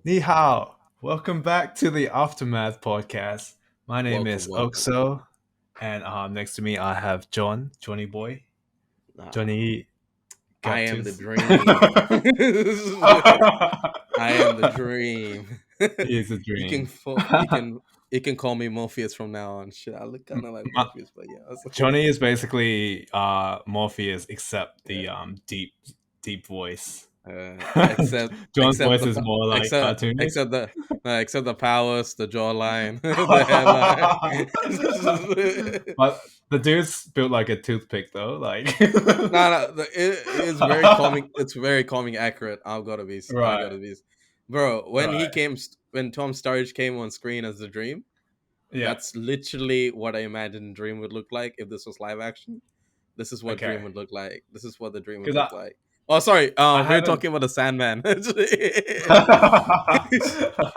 Ni hao. Welcome back to the Aftermath podcast. My name Welcome, is welcome. Oxo, and next to me I have Johnny Boy, Ah, Johnny I am the Gaptooth. dream. I am the dream. He is a you can dream. fo- you can you can call me Morpheus from now on. Shit, I look kind of like Ma- Morpheus, but yeah, Johnny is basically Morpheus except the yeah. deep voice. Except John's except voice the is pa- more like except cartoonish. except the no, except the powers, the jawline, the hairline. But the dude's built like a toothpick though, like No, no, it is very calming. It's very calming accurate. I right. gotta be, bro. Right. When Tom Sturridge came on screen as the Dream, Yeah. that's literally what I imagined Dream would look like if this was live action. This is what Dream Okay. would look like. This is what the Dream would Because look like. Oh, sorry. I We're haven't. talking about the Sandman.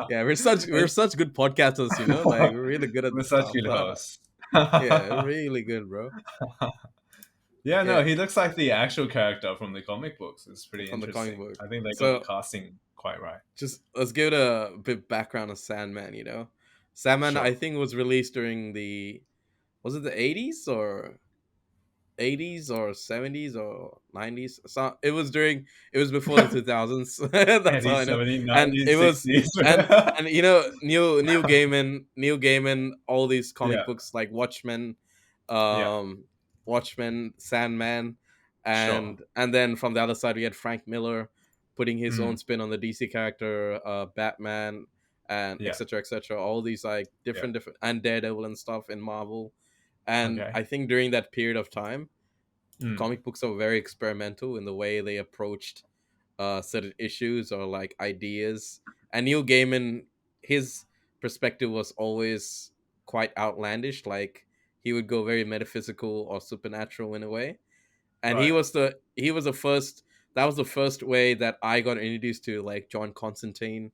Yeah, we're It's- such good podcasters. Like we're really good at We're this such stuff. good hosts. Yeah, really good, bro. Yeah, no, Yeah, he looks like the actual character from the comic books. It's pretty from the comic interesting. book. I think they got the So casting quite right. just let's give it a bit background of Sandman. Sandman I Sure. think was released during the was it the 80s or 70s or 90s. So it was before the 2000s. That's all 80s, I know. 70s, And 90s, it was 60s. and Neil Gaiman, all these comic Yeah, books like yeah, um Watchmen, Sandman, sure. and then from the other side we had Frank Miller putting his own Mm, spin on the DC character Batman and yeah, etc etc, all these like yeah. different and Daredevil and stuff in Marvel. And Okay. I think during that period of time, Mm, comic books are very experimental in the way they approached certain issues or like ideas. And Neil Gaiman, his perspective was always quite outlandish. Like he would go very metaphysical or supernatural in a way. And right. he was the first. That was the first way that I got introduced to like John Constantine.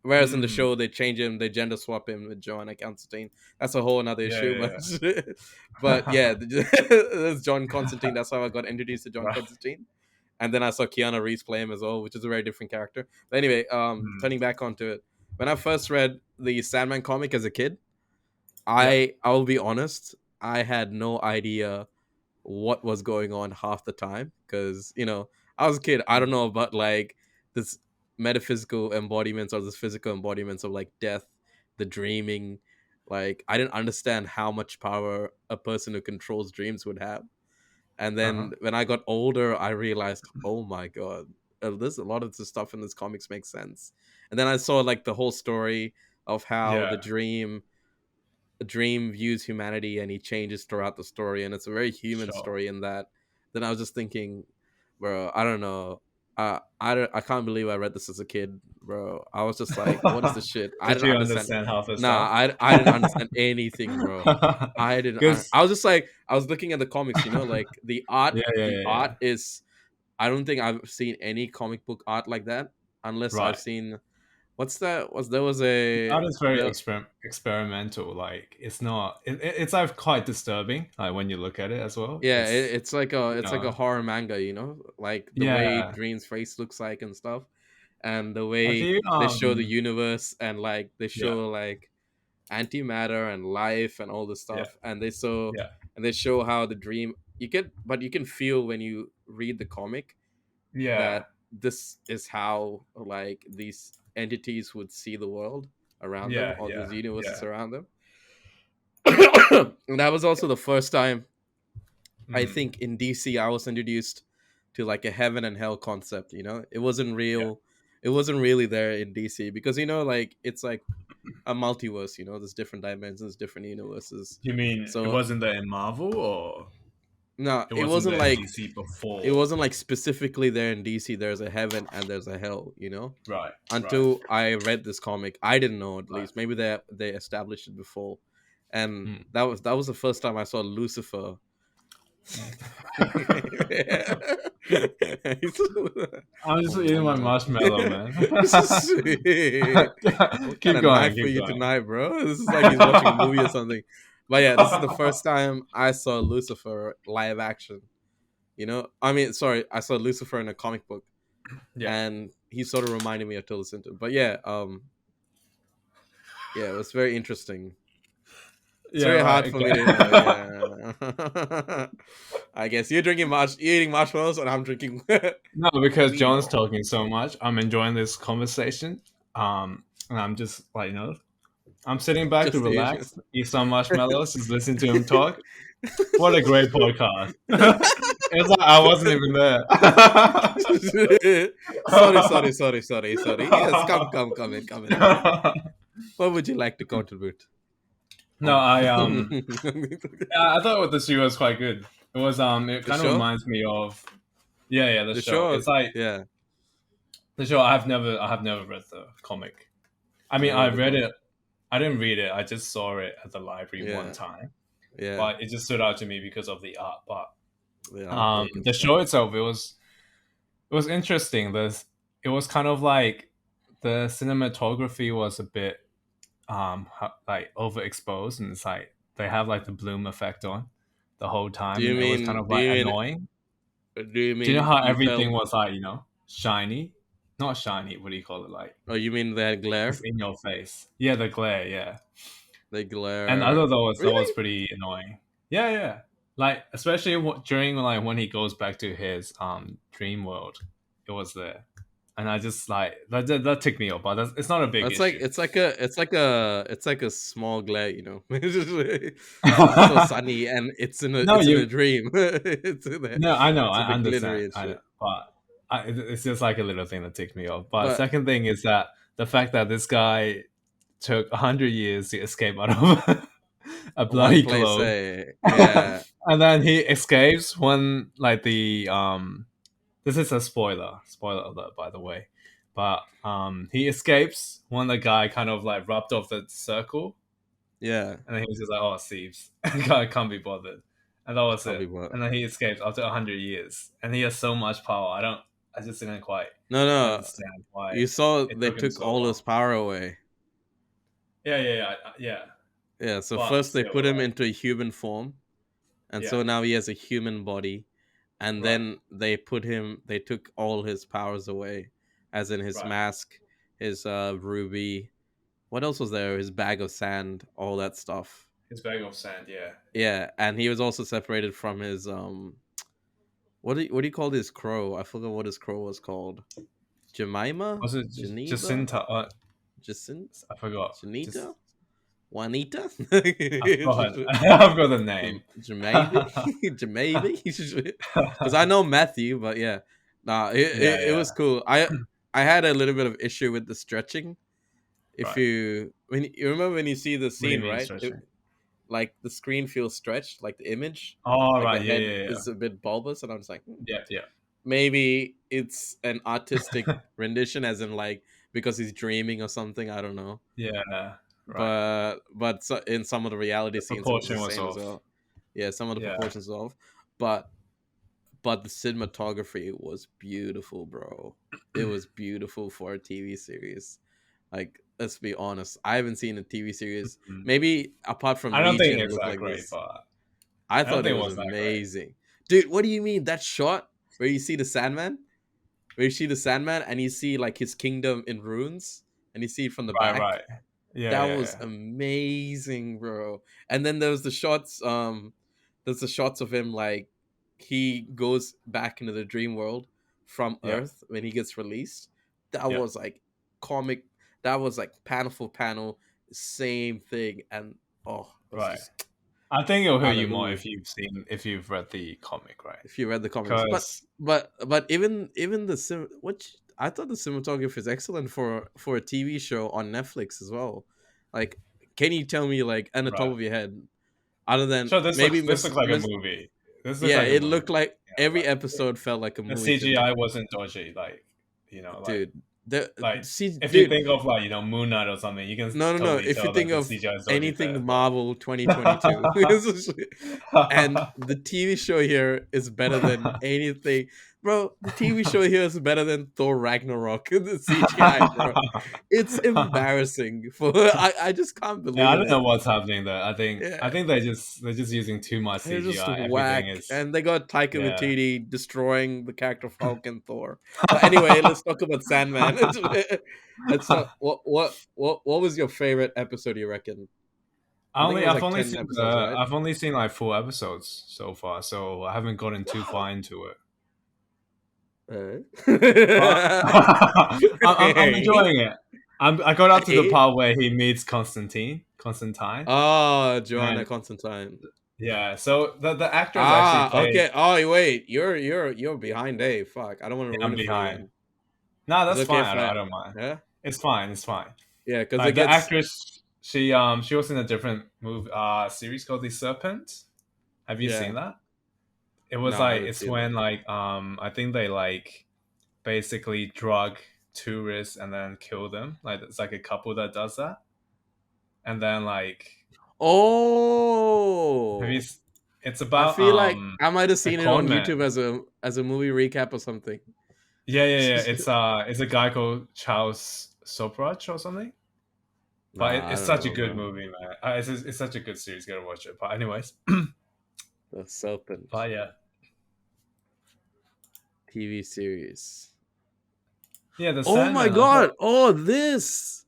Whereas in the Mm, show they change him, they gender swap him with Joanna Constantine. That's a whole another yeah, issue, yeah, but yeah. yeah, that's John Constantine. That's how I got introduced to John Right. Constantine, and then I saw Keanu Reeves play him as well, which is a very different character. But anyway, Mm, turning back onto it, when I first read the Sandman comic as a kid, yeah. I'll be honest, I had no idea what was going on half the time because I was a kid. I don't know about like this metaphysical embodiments or this physical embodiments of like death, the dreaming. Like I didn't understand how much power a person who controls dreams would have. And Uh-huh. then when I got older, I realized, oh my god, there's a lot of the stuff in this comics makes sense. And then I saw like the whole story of how Yeah, the dream views humanity and he changes throughout the story, and it's a very human sure. story in that. Then I was just thinking, bro, I don't know. I can't believe I read this as a kid, bro. I was just like, what is this shit? I Did didn't you understand. understand half the Nah, stuff? I didn't understand anything, bro. I didn't. Because I was just like, I was looking at the comics, like the art. yeah, yeah, The yeah, art yeah. is. I don't think I've seen any comic book art like that, unless I've Right. seen. What's that? Was there was a Art is very there, experimental. Like it's not. It's like quite disturbing. Like when you look at it as well. Yeah, It's you it's like a know. horror manga, like the way Yeah. Dream's face looks like and stuff, and the Have way you they show the universe and like they Yeah. show like antimatter and life and all this Yeah. stuff, Yeah. and they show how the dream you can feel when you read the comic Yeah. that this is how like these entities would see the world around them Yeah. or these Yeah. universes Yeah. around them. And that was also the first time I Mm, think in DC I was introduced to like a heaven and hell concept, It wasn't yeah. real. It wasn't really there in DC because like it's like a multiverse, there's different dimensions, different universes. You mean it So wasn't there in Marvel or no, it wasn't there in DC it before? wasn't like specifically there in DC there's a heaven and there's a hell. Right. Right. Until I read this comic, I didn't know at Right. least. Maybe they established it before. And Mm, that was the first time I saw Lucifer. mm. He's- I'm just Oh, eating one my more. marshmallow, man. What kind Keep of going. night for Keep you going. tonight, bro? This is like he's watching a movie or something. But yeah, this is the first time I saw Lucifer live action. I mean, sorry, I saw Lucifer in a comic book, Yeah. and he sort of reminded me of Tilda Swinton. But yeah, yeah, it was very interesting. It's Yeah, very hard right. for Okay. me to yeah. I guess you're you're eating marshmallows and I'm drinking No, because weed. John's talking so much, I'm enjoying this conversation. And I'm just like, I'm sitting back to Just Asian. relax, eat some marshmallows, just listen to him talk. What a great podcast! It's like I wasn't even there. Sorry. Yes, come in. What would you like to contribute? No, I thought the show was quite good. It was it The kind of show? reminds me of yeah, the The show. show, It's like yeah. the show. I have never read the comic. I mean, Never I read the read comic. it. I didn't read it. I just saw it at the library one Yeah, time, yeah. but it just stood out to me because of the art. But The artwork and the stuff. show itself, it was interesting. It was kind of like the cinematography was a bit like overexposed, and it's like they have like the bloom effect on the whole Do time, you and it was kind mean of do like you mean annoying. do you Do you know mean how you everything felt was like shiny? Not shiny. What do you call it? Like oh you mean that it's glare? in your face. Yeah, the glare. Yeah, The and I glare thought that was really? pretty annoying. Yeah, yeah. Like especially during like when he goes back to his dream world, it was there, and I just like that ticked me off. But it's not a big It's like issue. it's like a small glare, you know. It's so sunny and No, it's in a you. dream. No, I know, It's a I bit glittery understand, and I know, shit. but it's just like a little thing that ticked me off. But But second thing is that the fact that this guy took 100 years to escape out of a one bloody place, globe, yeah, and then he escapes when like this is a spoiler alert by the way, but he escapes when the guy kind of like rubbed off the circle, yeah. and then he was just like, oh, thieves, I can't be bothered, and that was Can't be it. what? And then he escapes after 100 years, and he has so much power. I just didn't quite No, no. understand why You saw it they took him took so all his long. power away. Yeah, Yeah, so but first they still, put him like, into a human form, and yeah, so now he has a human body, and right, then they took all his powers away, as in his right. mask, his ruby. What else was there? His bag of sand, all that stuff. His bag of sand, yeah. Yeah, and he was also separated from his what do you call this crow? I forgot what his crow was called. Jemima? Was it Geneva? Jacinta? Jacin? I forgot. Just Janita? Juanita? I forgot. I forgot the name. Maybe, maybe, because I know Matthew, but yeah, nah, Yeah, it yeah. was cool. I had a little bit of issue with the stretching. If Right. you remember when you see the What do you scene, mean right? stretching? Like the screen feels stretched, like the image, Oh, like the right. Yeah, head yeah, yeah. is a bit bulbous, and I'm just like, Yeah, yeah. maybe it's an artistic rendition, as in like because he's dreaming or something. I don't know, Yeah, right. but so, in some of the reality The scenes, it was the proportion was same as off. well. Yeah, some of the Yeah. proportions off, but the cinematography was beautiful, bro. It was beautiful for a TV series. Like, let's be honest, I haven't seen a TV series Mhm. maybe apart from I don't think Legion it's look that like great, this. but I I don't thought it think it was was that great. amazing, dude. What do you mean that shot where you see the Sandman? Where you see the Sandman and you see like his kingdom in ruins, and you see it from the Right, back. right. Yeah, That yeah, was yeah. amazing, bro. And then there's the shots of him like he goes back into the dream world from Yeah, Earth when he gets released. That yeah. was like comic. That was like panel for panel, same thing. And oh, it was Right. just I think it'll hurt you more hallelujah. if you've read the comic, right? If you read the comics, Because but even the which I thought the cinematography is excellent for a TV show on Netflix as well. Like, can you tell me like on the top right. of your head, other than So maybe this looks like a movie. This looks yeah, like a it movie. looked like Yeah, every like episode felt like a the movie to me, CGI wasn't dodgy. Like dude. The like see, if you dude, think of like Moonknight or something, you can no. totally If you tell that think the of CGI is dodgy there. anything Marvel 2022, and the TV show here is better than anything. bro, the TV show here is better than Thor Ragnarok. The CGI, bro, it's embarrassing. For I just can't Yeah, I believe don't know it. what's happening there. I Yeah, think they're just using too much they're just CGI. Everything whack, is and they got Taika yeah. Waititi destroying the character of Hulk and Thor. But anyway, let's talk about Sandman. Let's talk. What was your favorite episode? You reckon? I think it was like 10 episodes, right? I've only seen like 4 episodes so far, so I haven't gotten too far Wow. into it. Uh, But I'm hey, enjoying it. I got up to the hey. part where he meets Constantine, Oh, Joanna and Constantine. yeah. So the actors actually Ah, played. okay. Oh, wait. You're behind. Hey, fuck. I don't want to Yeah, ruin I'm it for you behind. then. No, It's that's okay fine. if I. I don't mind. Yeah. It's fine. It's fine. Yeah, because it Like the gets. actress, she was in a different movie series called The Serpent. Have you seen Yeah. that? It was No, I like haven't it's seen it. when like I think they like basically drug tourists and then kill them. Like it's like a couple that does that, and then like have you? Oh, It's I about feel like I might have a seen it on YouTube conman. as a movie recap or something. Yeah. It's a guy called Charles Soprach or something. But Nah, I it's don't such a know, good bro. movie, man. It's such a good series. Gotta watch it. But anyways, The Serpent but yeah, TV series. yeah, the Oh my Sandman. I god! thought, Oh, this.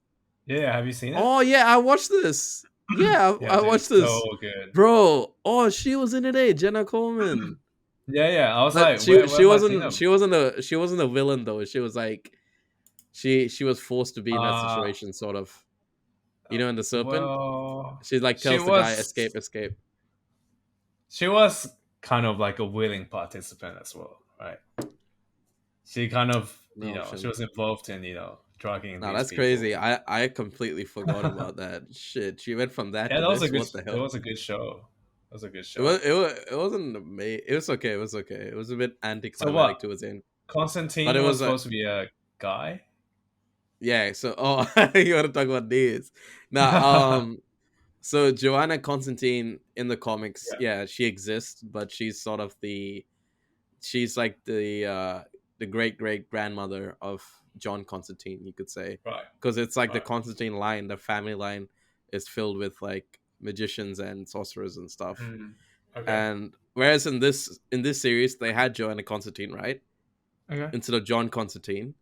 yeah, have you seen it? Oh yeah, I watched this. Yeah, Yeah, I dude, watched so this, good. bro. Oh, she was in it. Jenna Coleman. Yeah. I was But like, she where she have I seen wasn't him? she wasn't a she wasn't a villain though. She was like she was forced to be in that Uh, situation, sort of. You know, in the Serpent, well, she like she tells the guy, "Escape, was escape." she was kind of like a willing participant as well, right? She kind of, No she option. was involved in, drugging No, these that's people. crazy. I completely forgot about that. Shit, she went from that Yeah, to that was a this. good. What the It hell? was a good show. It was a good It was show. it was it wasn't amazing. It was okay. It was okay. It was a bit So anticlimactic what? towards the end, but Constantine it was was a supposed to be a guy. yeah. So you want to talk about this? Now so Joanna Constantine in the comics, Yeah. yeah, she exists, but she's sort of she's like the great great grandmother of John Constantine, you could say, Right. because it's like the Right. Constantine line, the family line, is filled with like magicians and sorcerers and stuff. Mm. Okay. And whereas in this series they had Joanna Constantine, right, Okay. instead of John Constantine,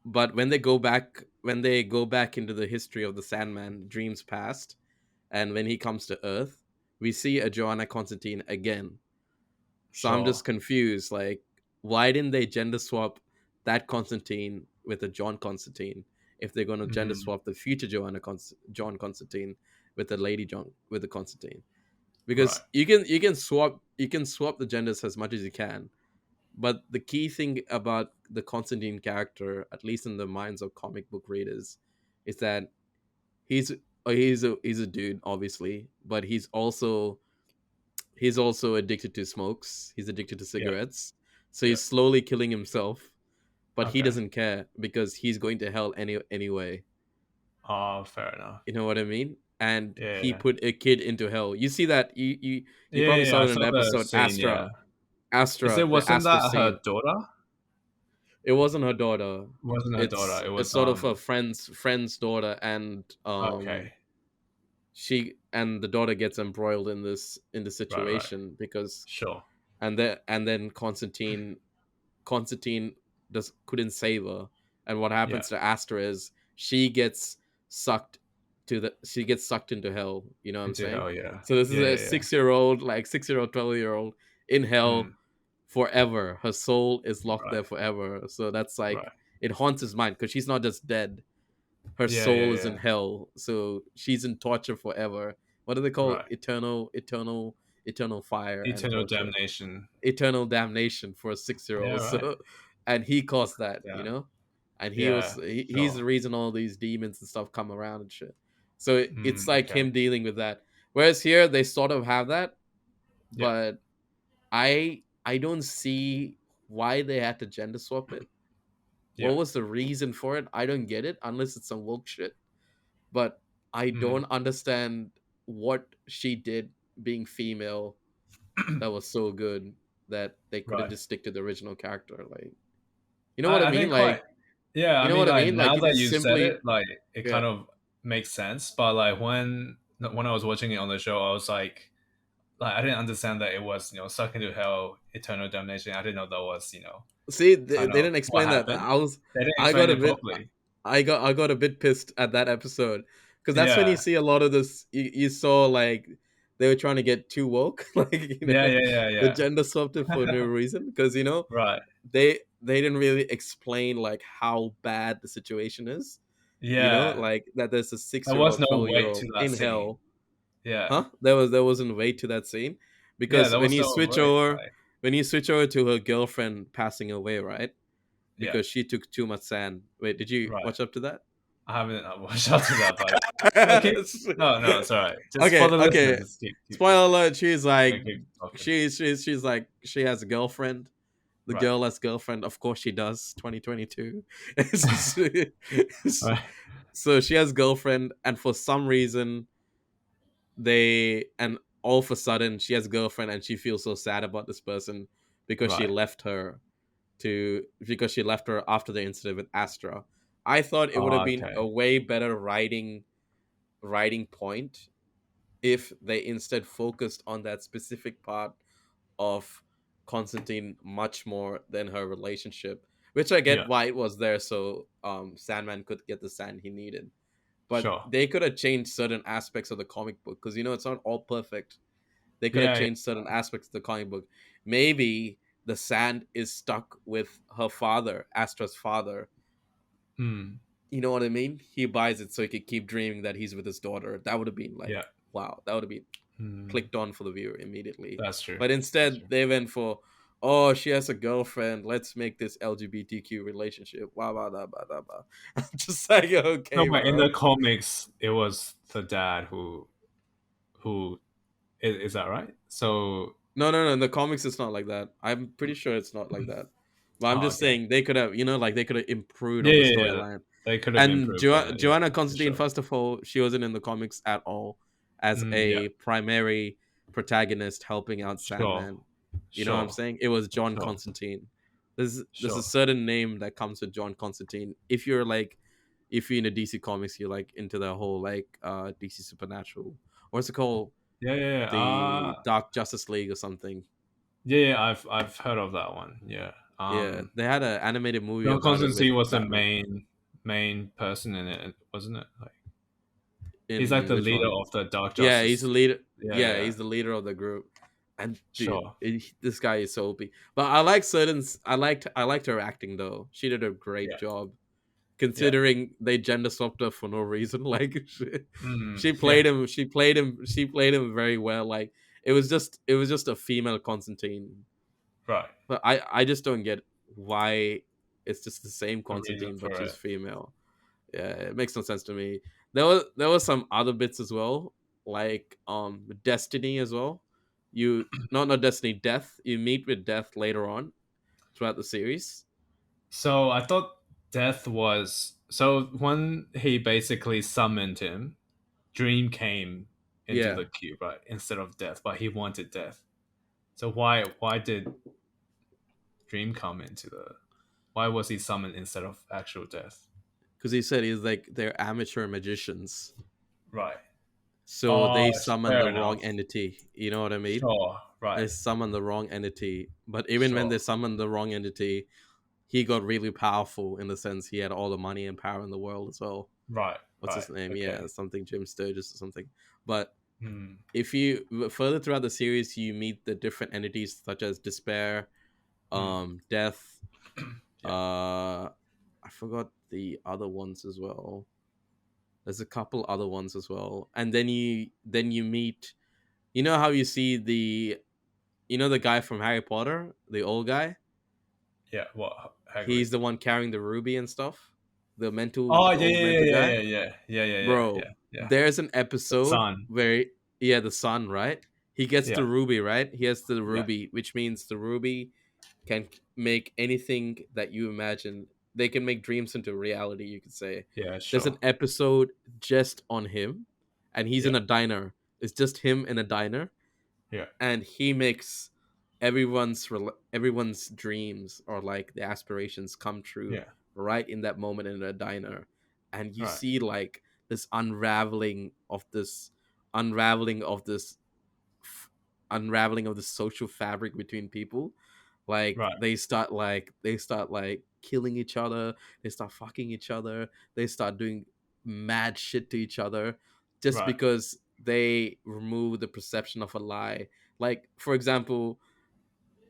but when they go back into the history of the Sandman, dreams past, and when he comes to Earth, we see a Joanna Constantine again. So I'm Sure. just confused. Like, why didn't they gender swap that Constantine with a John Constantine if they're going to gender Mm. swap the future John Constantine with the lady John with the Constantine? Right. Because you can swap the genders as much as you can, but the key thing about the Constantine character, at least in the minds of comic book readers, is that he's he's a dude, obviously, but he's also addicted to smokes. He's addicted to Yeah. cigarettes. So Yeah. he's slowly killing himself, but he Okay. doesn't care because he's going to hell anyway. Oh, fair enough. You know what I mean? And he Yeah. put a kid into hell. You see that you probably Yeah. saw I it in saw an the episode scene. Yeah. The Wasn't Astra that her scene. daughter? It wasn't her daughter. Wasn't her daughter? It It's was sort of a friend's daughter, and Okay. she and the daughter gets embroiled in the Right. situation because Sure. and then Constantine just couldn't save her. And what Yeah. happens to Astra is sucked she gets sucked into hell. You know what I'm Into saying? hell. Yeah. So this is a Yeah. 6-year-old, like 6-year-old, 12-year-old in hell Mm. forever. Her soul is locked Right. there forever. So that's like Right. it haunts his mind because she's not just dead. Her soul is in Yeah. hell. So she's in torture forever. What do they call it? Right. Eternal fire and Eternal torture, damnation. eternal damnation for a Yeah. 6-year-old. Right. So, and he caused that, Damn. and Yeah. he's Sure. the reason all these demons and stuff come around and shit. So it's Mm, like okay. him dealing with that. Whereas here they sort of have that, Yeah. but I don't see why they had to gender swap it. Yeah. What was the reason for it? I don't get it unless it's some woke shit. But I don't Mm. understand what she did being female that was so good. that they couldn't Right. just stick to the original character. Like, you know what I I mean? think like Like, yeah, you I know mean what I like mean? Like, now you that just you said simply, it, like it yeah. kind of makes sense. But like when I was watching it on the show, I was like I didn't understand that it was suck into hell, eternal damnation. I didn't know that was See, kind they of didn't what explain that. happened. I was, They didn't I got explain a it bit, properly. I got a bit pissed at that episode because that's when you Yeah, see a lot of this. You saw like they were trying to get too woke, like yeah, yeah, the yeah, gender swapped it for no yeah. reason because Right. they didn't really explain like how bad the situation is. Yeah, Like that there's a there 6 year was old, no 12 year weight old to that in scene. hell. Yeah, Huh? There wasn't weight to that scene yeah, because there was no weight. Like when you switch over to her girlfriend passing away, right? yeah, Because she took too much sand. Wait, did you right. watch up to that? I haven't watched out to that, but no, keep. No, no, it's alright. Just for Okay, the listeners, okay. just keep Spoiler listening. alert. She's Yeah, like, keep talking. she's like, she has a girlfriend. The Right, girl has girlfriend. Of course she does. 2022. right, So she has girlfriend, and for some reason and all of a sudden she has girlfriend, and she feels so sad about this person because right. she left her after the incident with Astra. I thought it would have Oh, been okay. a way better writing point if they instead focused on that specific part of Constantine much more than her relationship, which I get Yeah, why it was there so Sandman could get the sand he needed. But sure. they could have changed certain aspects of the comic book because it's not all perfect. They could have Yeah, yeah. changed certain aspects of the comic book. Maybe the sand is stuck with her father, Astra's father. Hmm. You know what I mean? He buys it so he could keep dreaming that he's with his daughter. That would have been like, Yeah. wow, that would have been Hmm. clicked on for the viewer immediately. That's true. But That's instead, true. they went for, oh, she has a girlfriend. Let's make this LGBTQ relationship. Blah, blah, blah, blah, blah, blah. I'm just like, No, okay, but in bro. the comics, it was the dad who is that right? So, No, no, no. In the comics, it's not like that. I'm pretty sure it's not like that. But I'm oh, just okay. saying they could have, like they could have improved Yeah, on the yeah, yeah. storyline. They could have And improved on it. Yeah, Joanna for Constantine, sure. first of all, she wasn't in the comics at all as Yeah, a primary protagonist helping out sure, Sandman. You know what I'm sure, saying? It was John sure, Constantine. There's a sure. certain name that comes with John Constantine. If you're in the DC comics, you're like into the whole like DC Supernatural. What's it called? Yeah, yeah, yeah. The Dark Justice League or something. Yeah, yeah. I've heard of that one. Yeah. Yeah, they had an animated movie John about it with Constantine was the Batman. main person in it, wasn't it? Like he's like In the which leader one? of the Dark Yeah, he's the Justice. leader. Yeah, Yeah, yeah. he's the leader of the group. And dude, Sure. this guy is so OP. But I like certain. I liked her acting though. She did a great Yeah, job yeah. considering they gender swapped her for no reason. Like Mm, she yeah. played him. She played him very well. Like it was just a female Constantine. Right. But I just don't get why it's just the same The reason Constantine, but for she's it. female. Yeah, it makes no sense to me. There was some other bits as well, like Destiny as well. You not Destiny, Death. You meet with Death later on throughout the series. So I thought Death was so when he basically summoned him, Dream came into Yeah, the cube, right? Instead of Death, but he wanted Death. So why did Dream come into the? Why was he summoned instead of actual Death? because he said he's like they're amateur magicians, Right. so Oh, they summon fair the wrong enough. entity. You know what I mean? Sure. They Right. summon the wrong entity, but even when Sure. they summon the wrong entity, he got really powerful in the sense he had all the money and power in the world as well. Right. What's Right. his name? Okay. Yeah, something Jim Sturgis or something. But Hmm. if you further throughout the series, you meet the different entities such as despair, Hmm. death. Yeah. I forgot the other ones as well. There's a couple other ones as well, and then you meet. You know how you see the guy from Harry Potter, the old guy. Yeah. What? Hagrid. He's the one carrying the ruby and stuff. Oh The yeah old yeah mental yeah guy. yeah yeah yeah yeah yeah Bro, yeah yeah. there's an The episode sun. where yeah, the son, right? He gets Yeah the ruby, right? He has the yeah ruby, which means the ruby can make anything that you imagine. They can make dreams into reality, you could say. yeah. There's Sure. an episode just on him, and he's Yeah in a diner. It's just him in a diner, yeah and he makes everyone's dreams or like the aspirations come true Yeah. right in that moment in a diner, and you Right. see like this unraveling of this f- unraveling of the social fabric between people. Like Right. they start like killing each other, they start fucking each other, they start doing mad shit to each other just Right. because they remove the perception of a lie. Like for example,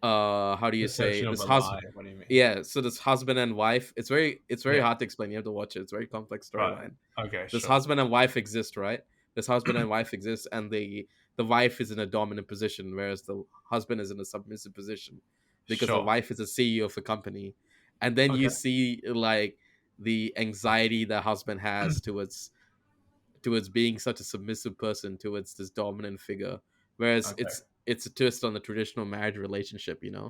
how do you say Perception of this a lie. husband, What do you mean? yeah, so this husband and wife, it's very Yeah. hard to explain, you have to watch it, it's a very complex Right. storyline. Okay. This Sure. husband and wife exist, right? This husband and wife exist, and the wife is in a dominant position, whereas the husband is in a submissive position because the Sure. wife is a CEO of a company. And then you Okay. see like the anxiety the husband has towards being such a submissive person towards this dominant figure, whereas Okay. it's a twist on the traditional marriage relationship, the Yeah.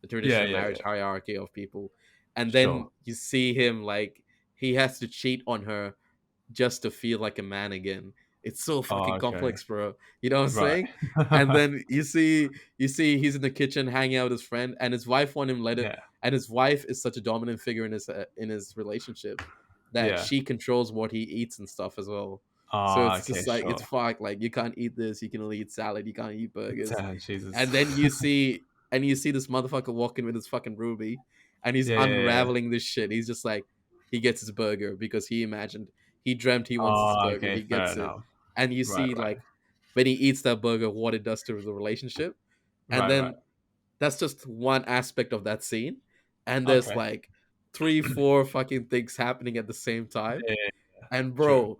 traditional Yeah. marriage Yeah. hierarchy of people. And Sure. then you see him like he has to cheat on her just to feel like a man again. It's so Oh, fucking okay. complex, bro. You know what I'm Right. saying? And then you see he's in the kitchen hanging out with his friend, and his wife want him let it. Yeah. And his wife is such a dominant figure in his relationship that Yeah. she controls what he eats and stuff as well. So Oh, it's okay. just like it's Sure. fucked. Like you can't eat this. You can only eat salad. You can't eat burgers. Damn, Jesus. And then you see this motherfucker walking with his fucking ruby, and he's Yeah. Yeah. Yeah. unraveling this shit. He's just like he gets his burger because he dreamt he wants his Oh, burger. okay. He Fair gets it, enough. and you Right. see Right. like when he eats that burger, what it does to the relationship, and Right. Right. then that's just one aspect of that scene, and there's Okay. like three, four fucking things happening at the same time, Yeah. Yeah. Yeah. and True. bro,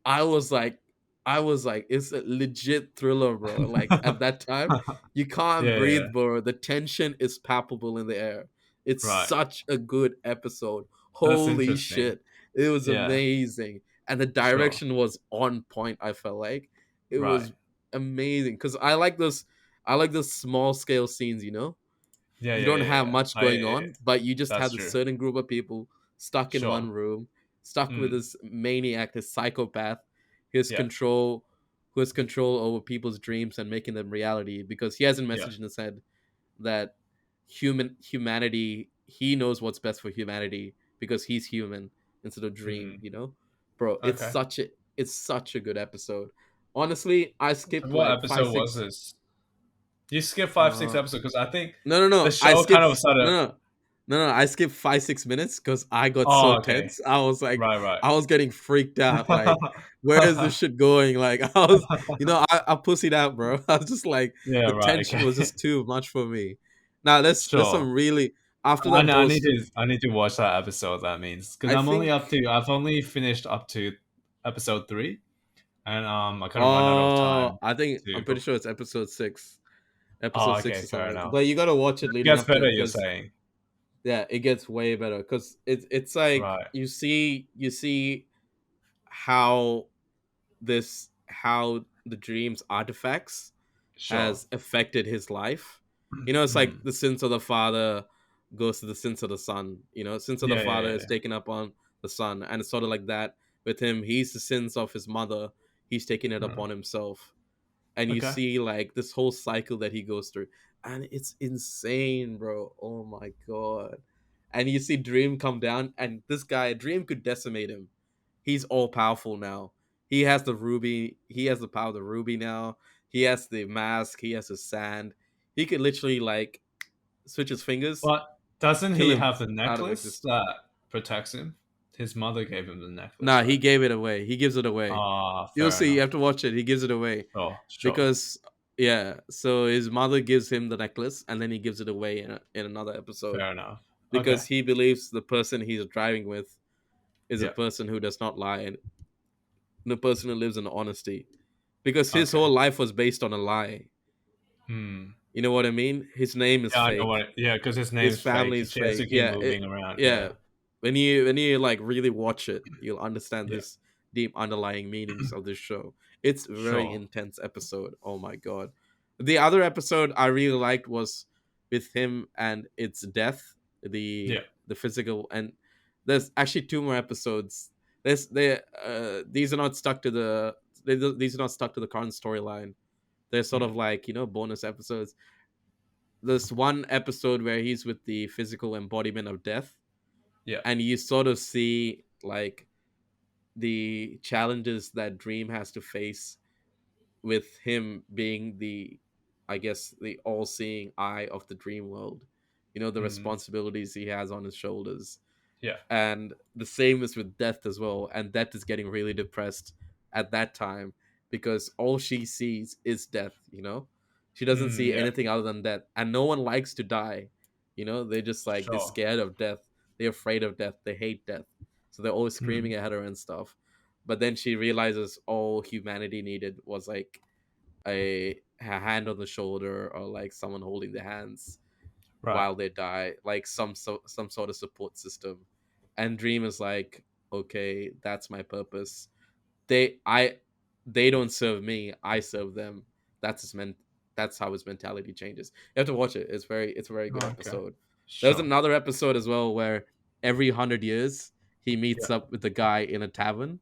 I was like, it's a legit thriller, bro. Like at that time, you can't Yeah. Yeah. breathe, bro. The tension is palpable in the air. It's Right. such a good episode. That's Holy interesting. shit. It was Yeah. amazing. And the Sure. direction was on point, I felt like. It Right. was amazing. Cause I like those small scale scenes, Yeah. you Yeah. don't Yeah. have Yeah. much going on, but you just That's have a true. certain group of people stuck in Sure. one room, stuck with Mm. this maniac, this psychopath, who has Yeah. control, who has control over people's dreams and making them reality. Because he has a Yeah. message in his head that humanity, he knows what's best for humanity because he's human instead of dream. Mm. Bro, Okay. it's such a good episode. Honestly, I So skipped what like five, episode was six. this? You skipped 5, 6 Uh, episodes because I think No, no, the no. I show kind skipped. of started. No, no, no, no. I skipped 5, 6 minutes because I got so Oh, okay. tense. I was like, Right. Right. I was getting freaked out. Like, where is this shit going? Like, I was, I pussied out, bro. I was just like, Yeah. the Right. tension was Okay. just too much for me. Now, there's Sure. some really after I, that I need host. to I need to watch that episode. That means because I think. I've only finished up to episode 3, and I kind of run out of time I think to. I'm pretty sure it's episode six, Oh, episode six okay, or fair something. enough. But you gotta watch it It leading gets up to better. it You're because saying, yeah, it gets way better because it's like right? you see how how the dreams artifacts Sure. has affected his life. It's like Mm. the sins of the father goes to the sins of the son. Sins of the Yeah, yeah, father yeah, is yeah. taken up on the son, and it's sort of like that with him. He's the sins of his mother. He's taking it Mm. upon himself, and you Okay. see like this whole cycle that he goes through, and it's insane, bro. Oh my god. And you see Dream come down, and this guy Dream could decimate him. He's all powerful now. He has the ruby, he has the power of the ruby now. He has the mask, he has the sand. He could literally like switch his fingers, But doesn't kill he him have the out of necklace existence. that protects him? His mother gave him the necklace, Nah, he right? gave it away. He gives it away. Ah, You'll fair see, you enough. have to watch it. He gives it away. Sure, sure. Because yeah, so his mother gives him the necklace and then he gives it away in another episode Fair enough. Okay. because he believes the person he's driving with is a Yeah. person who does not lie and the person who lives in honesty because his Okay. whole life was based on a lie. Hmm. You know what I mean? His name is Yeah, I know fake. what. Yeah, because his His name's fake. family He is has fake. to keep Yeah, moving around. yeah. Yeah. When you like really watch it, you'll understand Yeah. this deep underlying meanings of this show. It's a very Sure. intense episode. Oh my god. The other episode I really liked was with him and its death, Yeah. the physical, and there's actually two more episodes. These are not stuck to these are not stuck to the current storyline. They're sort of Hmm. like bonus episodes. this one episode where he's with the physical embodiment of death, Yeah. and you sort of see like the challenges that Dream has to face with him being the, I guess, the all-seeing eye of the dream world. You know, the Mm, responsibilities he has on his shoulders. yeah. And the same is with Death as well, and Death is getting really depressed at that time because all she sees is death, you know. She doesn't Mm, see yeah. anything other than death, and no one likes to die. You know, they just like, they're Sure. scared of death, they're afraid of death, they hate death, so they're always Mm, screaming at her and stuff. But then she realizes all humanity needed was like a hand on the shoulder, or like someone holding their hands right. while they die, like some sort of support system. And Dream is like, okay, that's my purpose. I they don't serve me, I serve them. That's his men that's how his mentality changes. You have to watch it. It's a very good Okay. episode. There's Sure. another episode as well where every 100 years he Yeah. meets up with the guy in a tavern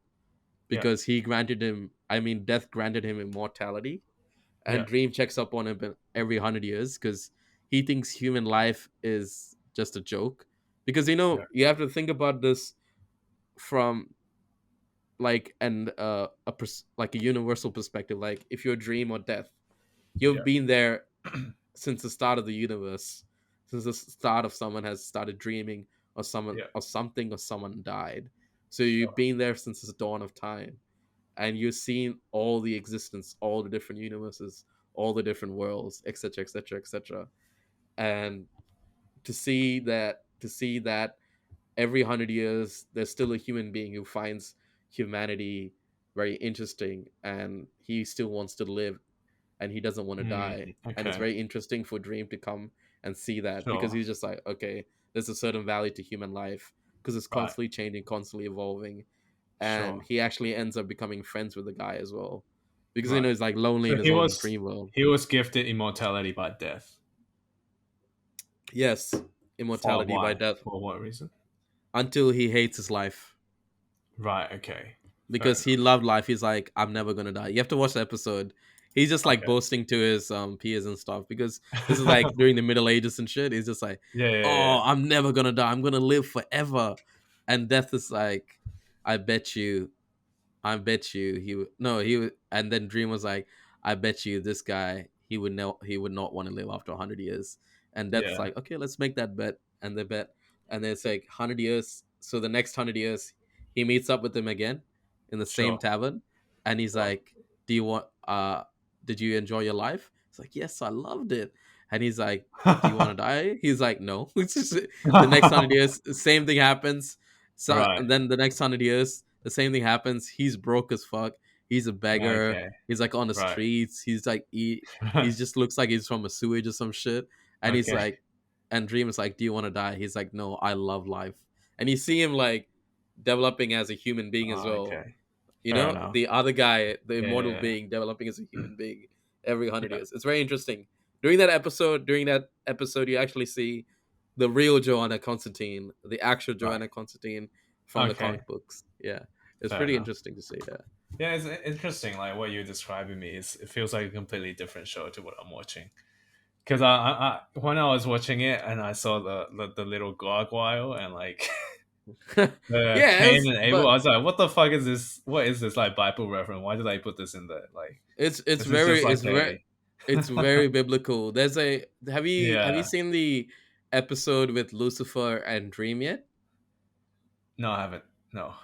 Yeah. because he granted him, I mean, death granted him immortality, and Yeah. Dream checks up on him every 100 years because he thinks human life is just a joke. Because, you Yeah. know, you have to think about this from like like a universal perspective. Like if you're Dream or Death, you've Yeah. been there since the start of the universe, since the start of someone has started dreaming, or someone Yeah. or something or someone died. So you've Sure. been there since the dawn of time, and you've seen all the existence, all the different universes, all the different worlds, etc., etc., etc. And to see that every 100 years there's still a human being who finds humanity very interesting, and he still wants to live, and he doesn't want to Mm, die. And it's okay. very interesting for Dream to come and see that, because Sure. he's just like, okay, there's a certain value to human life because it's Right. constantly changing, constantly evolving. And Sure. he actually ends up becoming friends with the guy as well, because Right. he's like lonely So in his he own was dream world. he was gifted immortality by death. Yes, For immortality by why? death, For what reason? until he hates his life Right. Okay. Fair because he enough. loved life. He's like, I'm never gonna die. You have to watch the episode. He's just like Okay. boasting to his peers and stuff, because this is like during the Middle Ages and shit. He's just like, Yeah. Yeah. oh, Yeah. I'm never gonna die. I'm gonna live forever. And Death is like, I bet you I bet you he would no he would, and then Dream was like, I bet you this guy, he would not want to live after 100 years. And Death's Yeah. like, okay, let's make that bet. And they bet, and then it's like 100 years. So the next 100 years, he meets up with him again in the same Sure. tavern, and he's Sure. like, do you want did you enjoy your life? It's like, yes, I loved it. And he's like, do you want to die? He's like, no. It's just the next 100 years, same thing happens. So Right. and then the next 100 years, the same thing happens. He's broke as fuck. He's a beggar. Okay. He's like on the Right. streets. He just looks like he's from a sewage or some shit. And he's Okay. like, and Dream is like, do you want to die? He's like, no, I love life. And you see him like developing as a human being as well. Okay. You Fair know, enough. the other guy, the Yeah. immortal Yeah. being, developing as a human being every hundred Yeah. years. It's very interesting. During that episode, you actually see the real Joanna Constantine, the actual Right. Joanna Constantine from the Okay. comic books. Yeah, it's Fair pretty enough. interesting to see. Yeah. Yeah, it's interesting. Like what you're describing me is, it feels like a completely different show to what I'm watching. Because when I was watching it and I saw the little gargoyle and like the Cain Yes, and Abel, but I was like, what the fuck is this? What is this like Bible reference? Why did I put this in there? Like it's this is just very like it's very a it's very biblical. There's a have you yeah. seen the episode with Lucifer and Dream yet? No, I haven't. No,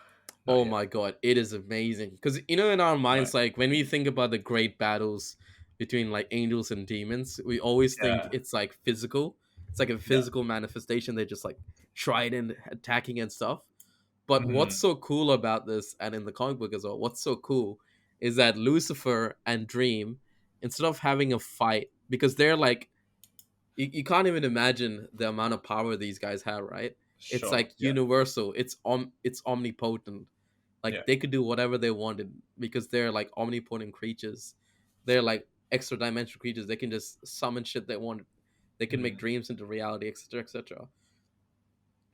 not Oh yet. my god, it is amazing. Because you know, in our Right. minds, like when we think about the great battles between like angels and demons, we always think Yeah. it's like physical. It's like a Yeah. physical manifestation. They just like trident attacking and stuff. But what's Hmm. so cool about this, and in the comic book as well, what's so cool is that Lucifer and Dream, instead of having a fight, because they're like, you can't even imagine the amount of power these guys have, right? It's Sure. like Yeah. universal. It's omnipotent. Yeah. Like they could do whatever they wanted because they're like omnipotent creatures. They're like extra dimensional creatures. They can just summon shit they want. They can make Hmm. dreams into reality, etc., etc.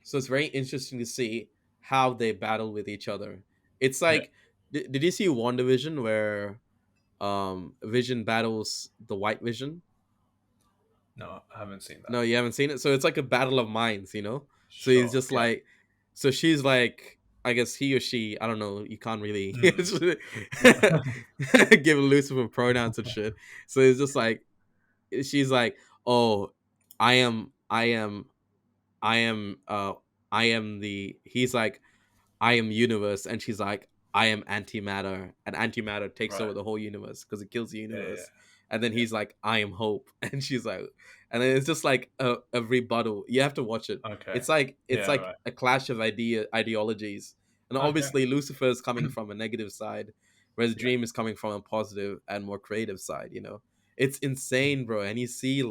So it's very interesting to see how they battle with each other. It's Yeah. like, did you see WandaVision where Vision battles the White Vision? No, I haven't seen No, that. you haven't seen it. So it's like a battle of minds, you know. So he's Sure. just Yeah. like, so she's like, I guess he or she, I don't know. You can't really Mm. give Lucifer pronouns and shit. So it's just like, she's like, oh, I am, I am, I am, I am the. He's like, I am universe, and she's like, I am antimatter, and antimatter takes over Right. the whole universe because it kills the Yeah. Yeah. universe. And then Yeah. he's like, I am hope, and she's like, and then it's just like a rebuttal. You have to watch it. Okay. It's Yeah. like Right. a clash of ideologies, and Okay. obviously Lucifer is coming from a negative side, whereas Yeah. Dream is coming from a positive and more creative side. You know, it's insane, bro. And you see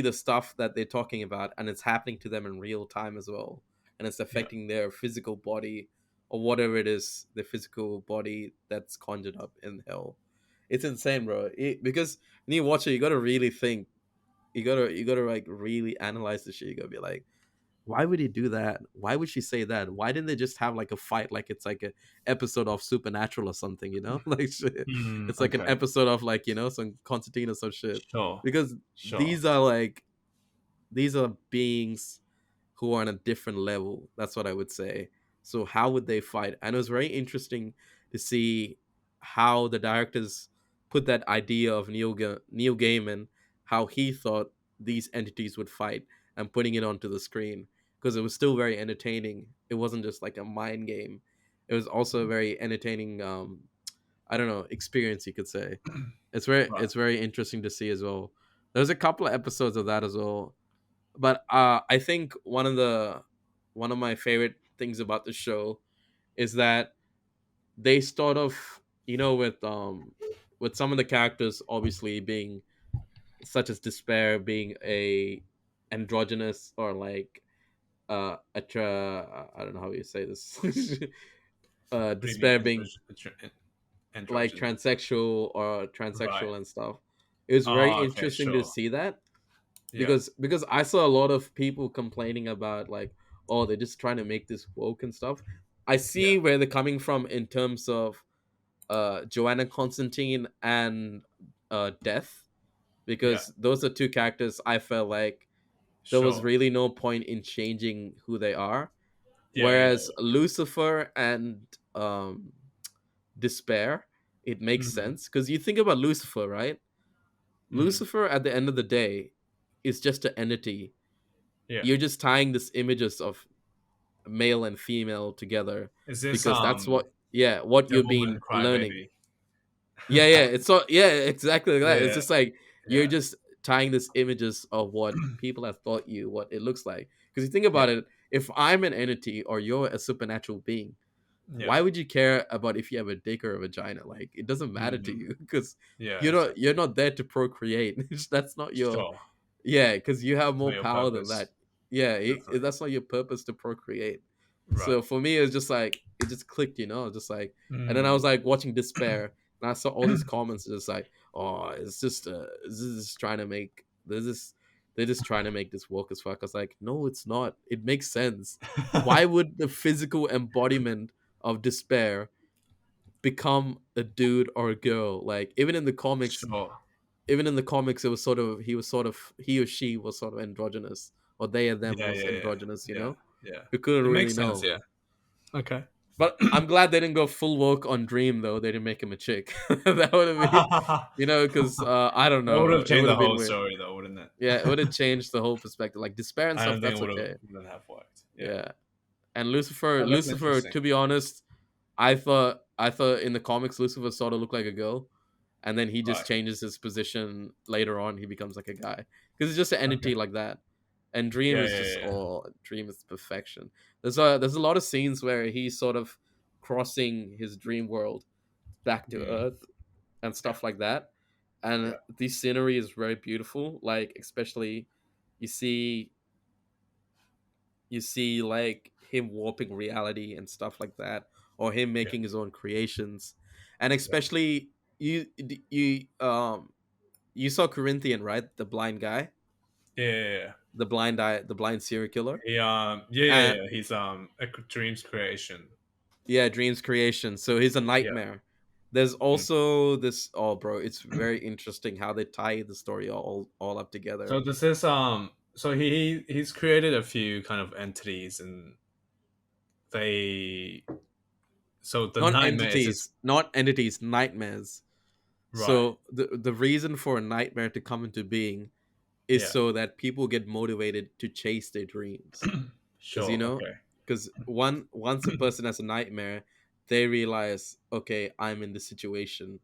the stuff that they're talking about and it's happening to them in real time as well, and it's Yeah. affecting their physical body or whatever it is, the physical body that's conjured up in hell. It's insane, bro. Because when you watch it, you gotta really think. You gotta like really analyze the shit. You gotta be like, why would he do that? Why would she say that? Why didn't they just have like a fight, like it's like a episode of Supernatural or something, you know? Like shit. Mm, It's like an okay. episode of like, you know, some Constantine or some shit. Sure. Because Sure. these are beings who are on a different level. That's what I would say. So how would they fight? And it was very interesting to see how the directors put that idea of Neil Gaiman, how he thought these entities would fight, and putting it onto the screen, because it was still very entertaining. It wasn't just like a mind game. It was also a very entertaining, I don't know, experience, you could say. Right. It's very interesting to see as well. There's a couple of episodes of that as well, but I think one of my favorite things about the show is that they start off, you know, with some of the characters obviously being such as Despair being a androgynous or like I don't know how you say this. What do you mean? Despair being like Androgynous. transsexual Right. and stuff. It was very Oh, okay. interesting to Sure. see that, Yeah. because I saw a lot of people complaining about like, oh, they're just trying to make this woke and stuff. I Yeah. see where they're coming from in terms of Joanna Constantine and Death, Yeah. because those are two characters I felt like there was Sure. really no point in changing who they are. Yeah. Yeah. Whereas Lucifer and Despair, it makes Hmm. sense because you think about Lucifer, right? Hmm. Lucifer at the end of the day is just an entity. Yeah. You're just tying this images of male and female together Is this because that's what you've Devilman been learning. Crybaby? Yeah, it's so yeah, exactly like that. It's Yeah. just like you're Yeah. just tying this images of what people have thought you what it looks like. Because you think about Yeah. it, if I'm an entity or you're a supernatural being, Yeah. why would you care about if you have a dick or a vagina? Like it doesn't matter to Hmm. you because Yeah. Exactly. you're not there to procreate. That's not your Sure. yeah, because you have It's more not your power than purpose. that. Yeah, Definitely. that's not your purpose to procreate. Right. So for me, it's just like it just clicked, you know, just like, and then I Mm. was like watching Despair, and I saw all these comments, just like, oh, this is just trying to make this is they're just trying to make this woke as fuck. I was like, no, it's not. It makes sense. Why would the physical embodiment of Despair become a dude or a girl? Like Sure. even in the comics, it was sort of he or she was sort of androgynous, or they and them Yeah. was Yeah. Yeah. androgynous. You Yeah. know, Yeah. we couldn't It really makes sense. know. Yeah. Okay. But I'm glad they didn't go full woke on Dream though. They didn't make him a chick. That would have been, That you know, because I don't would know, have it changed would the have been whole weird. story, though, wouldn't it? Yeah, it would have changed the whole perspective. Like Despair and I stuff, don't think that's it okay. wouldn't have worked. Yeah. Yeah, and Oh, that's Lucifer, interesting. to be honest, I thought in the comics Lucifer sort of looked like a girl, and then he just Right. changes his position later on. He becomes like a guy because it's just an Okay. entity like that. And Dream Yeah. is Yeah. just Yeah. Dream is perfection. There's a lot of scenes where he's sort of crossing his dream world back to Mm. Earth and Yeah. stuff like that. And Yeah. the scenery is very beautiful. Like especially you see you see like him warping reality and stuff like that, or him Yeah. making his own creations, and Yeah. especially you you saw Corinthian, right? The blind guy, Yeah. Yeah. Yeah. the blind serial killer, Yeah. Yeah. and Yeah. He's a dream's creation. yeah, Dream's creation. So he's a Yeah. nightmare. There's Mm. also this. Oh, bro, it's very interesting how they tie the story all up together. So this is so he's created a few kind of entities, and they so the Not nightmare is just entities, not entities, nightmares. right. So the reason for a nightmare to come into being is Yeah. so that people get motivated to chase their dreams. Because Sure. Okay. because once a person has a nightmare, they realize, okay, I'm in this situation,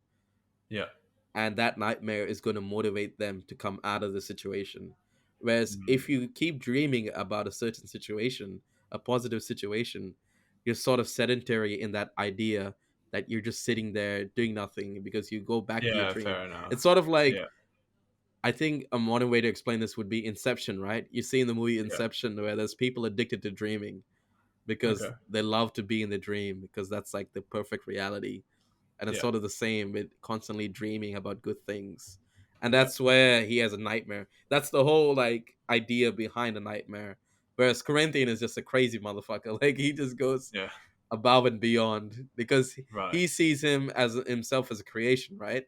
Yeah. and that nightmare is going to motivate them to come out of the situation. Whereas if Mm. you keep dreaming about a certain situation, a positive situation, you're sort of sedentary in that idea that you're just sitting there doing nothing because you go back to your Yeah. dream. Fair It's enough. sort of like, Yeah. I think a modern way to explain this would be Inception, right? You see in the movie Yeah. Inception where there's people addicted to dreaming because Okay. they love to be in the dream because that's like the perfect reality. And it's Yeah. sort of the same with constantly dreaming about good things. And Yeah. that's where he has a nightmare. That's the whole like idea behind a nightmare. Whereas Corinthian is just a crazy motherfucker. Like he just goes Yeah. above and beyond because Right. he sees him as himself as a creation, right?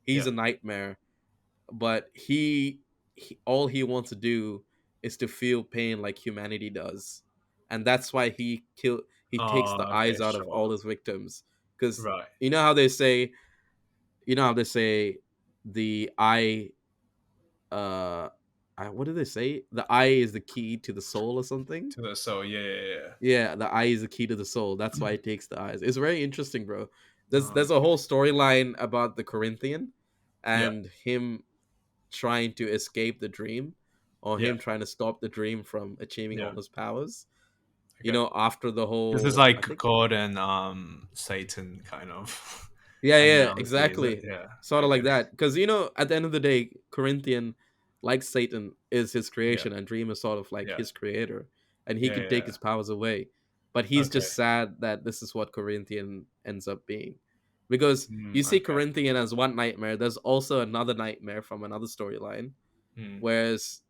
He's Yeah. a nightmare, but he all he wants to do is to feel pain like humanity does, and that's why he takes the Oh. eyes Okay. out of all Sure. his victims because Right. you know how they say you know how they say the eye what do they say, the eye is the key to the soul or something. To the so yeah yeah Yeah, the eye is the key to the soul. That's why it takes the eyes. It's very interesting, bro. yeah. There's a Okay. whole storyline about the Corinthian Yeah. and him trying to escape the dream or Yeah. him trying to stop the dream from achieving Yeah. all his powers. You Okay. know, after the This is whole, I like think, God and Satan kind of yeah, yeah, analogy, is it? exactly. Yeah. Sort of like Okay. that. Because, you know, at the end of the day, Corinthian, like Satan, is his Yeah. creation and Dream is sort of like Yeah. his creator. And he Yeah. could take Yeah. his powers away. But he's Okay. just sad that this is what Corinthian ends up being. Because Mm, you see okay. Corinthian as one nightmare, there's also another nightmare from another storyline. Mm, Whereas,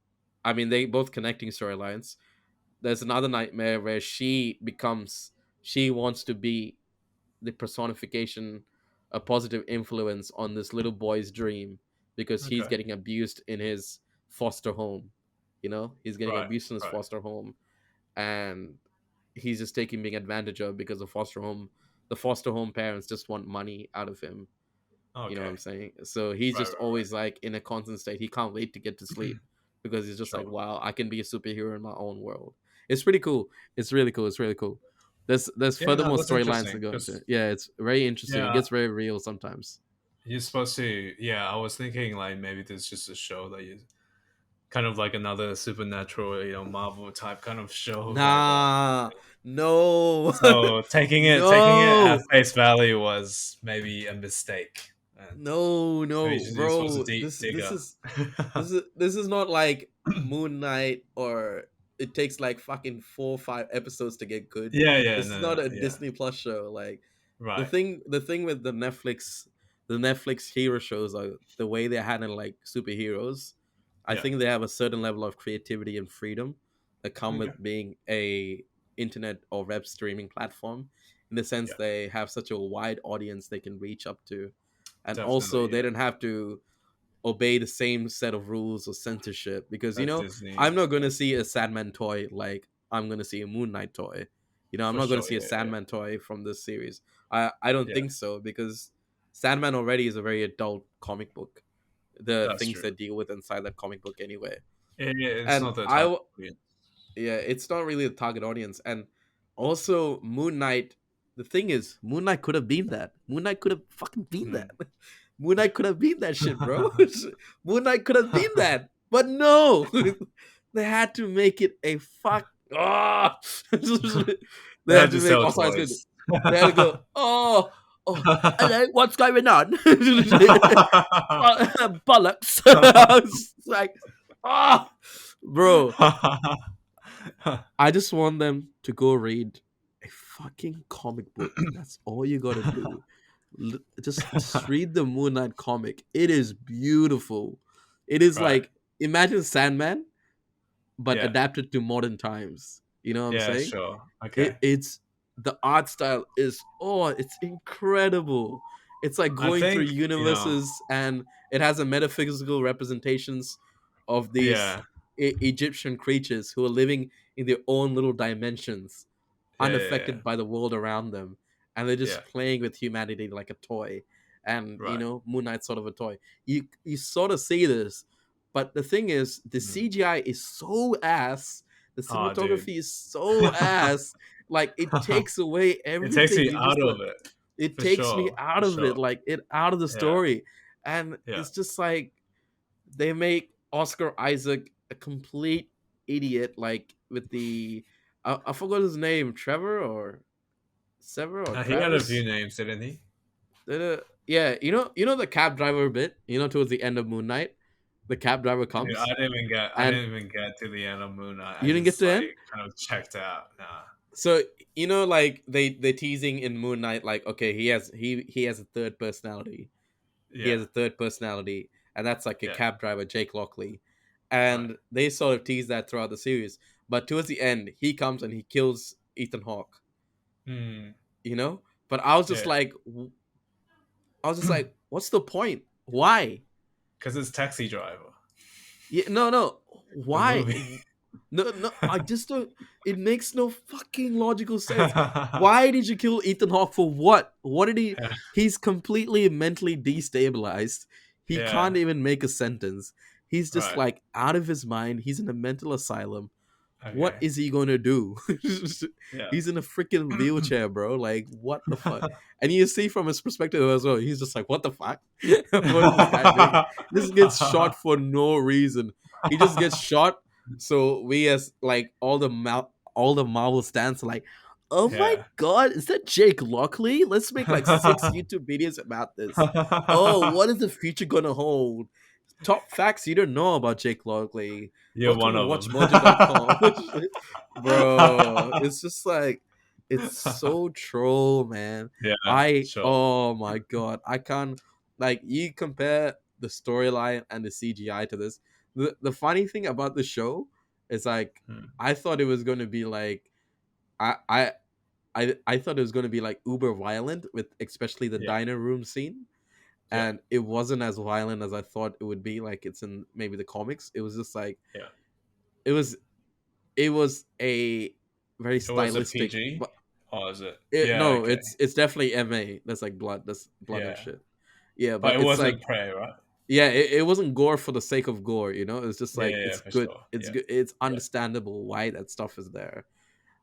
I mean, they both connecting storylines. There's another nightmare where she wants to be the personification, a positive influence on this little boy's dream because he's okay. getting abused in his foster home. You know, he's getting Right. abused in his Right. foster home, and he's just taking being advantage of because the foster home parents just want money out of him. You know what Okay. I'm saying? So he's Right. just Right. always like in a constant state. He can't wait to get to Right. sleep because he's just like, Sure. wow, I can be a superhero in my own world. It's pretty cool. It's really cool. It's really cool. There's Yeah. No, furthermore that's storylines to interesting go into. because Yeah, it's very interesting. It yeah, gets very real sometimes. you're supposed to. Yeah, I was thinking like maybe this is just a show that you kind of like another supernatural, Marvel type kind of show, but Nah, no, so taking it at no, face value was maybe a mistake, and maybe no, you're supposed to bro. This dig this up. is this is not like Moonknight or it takes like fucking 4 or 5 episodes to get good. Yeah, yeah, This is no, not no, a yeah, Disney Plus show. Like right, the thing with the Netflix hero shows are the way they handle like superheroes. I yeah, think they have a certain level of creativity and freedom that come okay, with being a internet or web streaming platform. In the sense yeah, they have such a wide audience they can reach up to, and also definitely, they yeah. don't have to obey the same set of rules or censorship because you That know I'm Disney, not going yeah, to see a Sandman toy like I'm going to see a Moon Knight toy. You know, I'm for not going to sure, see a yeah, yeah, Sandman toy from this series. I don't yeah, think so because Sandman already is a very adult comic book. The that's things true. that deal with inside that comic book anyway. Yeah, it's And not the target audience. yeah, it's not really the target audience. And also Moon Knight, the thing is Moon Knight could have been that. Moon Knight could have fucking been that. Hmm. Moon Knight could have been that shit, bro. Moon Knight could have been that. But no. They had to make it a fuck. Oh. They They had had to to make sell oh sounds good. toys. They had to go, oh, oh, hello, what's going on? Bollocks. I was like, oh, bro, I just want them to go read a fucking comic book. That's all you gotta do. Just read the Moon Knight comic. It is beautiful. It is Right. like imagine Sandman, but Yeah. adapted to modern times. You know what I'm Yeah, saying? sure. Okay. It's the art style is it's incredible. It's like I going through think universes, and it has a metaphysical representations of these yeah, Egyptian creatures who are living in their own little dimensions, yeah, yeah, yeah, unaffected by the world around them, and they're yeah. just playing with humanity like a toy. And Right. Moon Knight's sort of a toy. You sort of see this, but the thing is, the Mm. CGI is so ass. The Oh, dude. cinematography is so ass. Like it takes away It takes everything. me You out just of it it for takes me sure, out for of it, sure. like it out of the Yeah, story. And yeah. it's just like they make Oscar Isaac a complete idiot, like with the I forgot his name, Trevor or Sever or He had a few Travis. names, didn't he? Yeah, the cab driver bit. Towards the end of Moon Knight, the cab driver Dude, comes, I and didn't even get to the end of Moon Knight. I you didn't get just to like end. kind of checked out. Nah. So like they teasing in Moon Knight, like okay, he has a third personality. He Yeah, has a third personality, and that's like a yeah. cab driver, Jake Lockley. Right. And they sort of tease that throughout the series. But towards the end, he comes and he kills Ethan Hawke. Hmm. You know, but I was just Yeah. like, what's the point? Why? Because it's Taxi Driver, Yeah, no, the why? movie. No, no, I just don't. It makes no fucking logical sense. Why did you kill Ethan Hawke for what? What did he? Yeah. He's completely mentally destabilized. He Yeah. can't even make a sentence. He's just Right. like out of his mind. He's in a mental asylum. What Okay. is he going to do? Yeah. He's in a freaking wheelchair, bro. Like, what the fuck? And you see from his perspective as well, he's just like, what the fuck? What is this guy doing? This gets shot for no reason. He just gets shot. So we, as like all the Marvel stands, are like, oh my Yeah. god, is that Jake Lockley? Let's make like 6 YouTube videos about this. Oh, what is the future gonna hold? Top facts you don't know about Jake Lockley. You're Welcome one to of them. WatchMojo.com. Bro, it's just like it's so troll, man. Yeah, sure. Oh my god, I can't, like, you compare the storyline and the CGI to this. The funny thing about the show is like Hmm. I thought it was going to be like I I I thought it was going to be like uber violent, with especially the Yeah, diner room scene, yeah, and it wasn't as violent as I thought it would be. Like it's in maybe the comics. It was just like yeah. it was it was a very It was a stylistic, PG, but or is it? it Yeah, no, okay. it's definitely MA. That's like blood. That's blood and Yeah, shit. Yeah, but but it it's wasn't like Prey, right? yeah, it wasn't gore for the sake of gore. It's just Yeah, like yeah, yeah, it's for good. sure. It's Yeah, good. It's yeah, understandable why that stuff is there.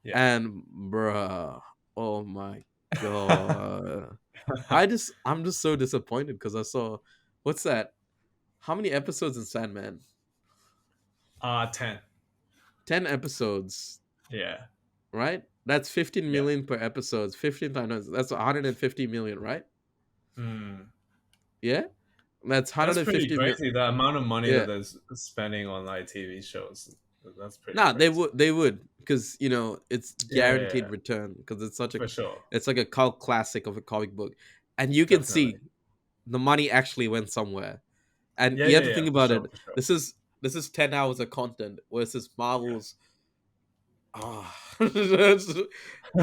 yeah. And bruh, oh my god, I'm just so disappointed because I saw what's that? How many episodes in Sandman? 10. 10 episodes, Yeah, right? That's 15 yeah. million per episode. 15 times that's 150 million, right? Hmm. Yeah, that's That's pretty 150 million. crazy. The amount of money Yeah, that they're spending on like TV shows. That's pretty nah, crazy. they would because it's Yeah, yeah, guaranteed yeah, return because for sure. it's like a cult classic of a comic book, and you can Definitely. see the money actually went somewhere. And Yeah, you yeah, have to yeah, think for about sure, it. for sure. This is 10 hours of content versus Marvel's.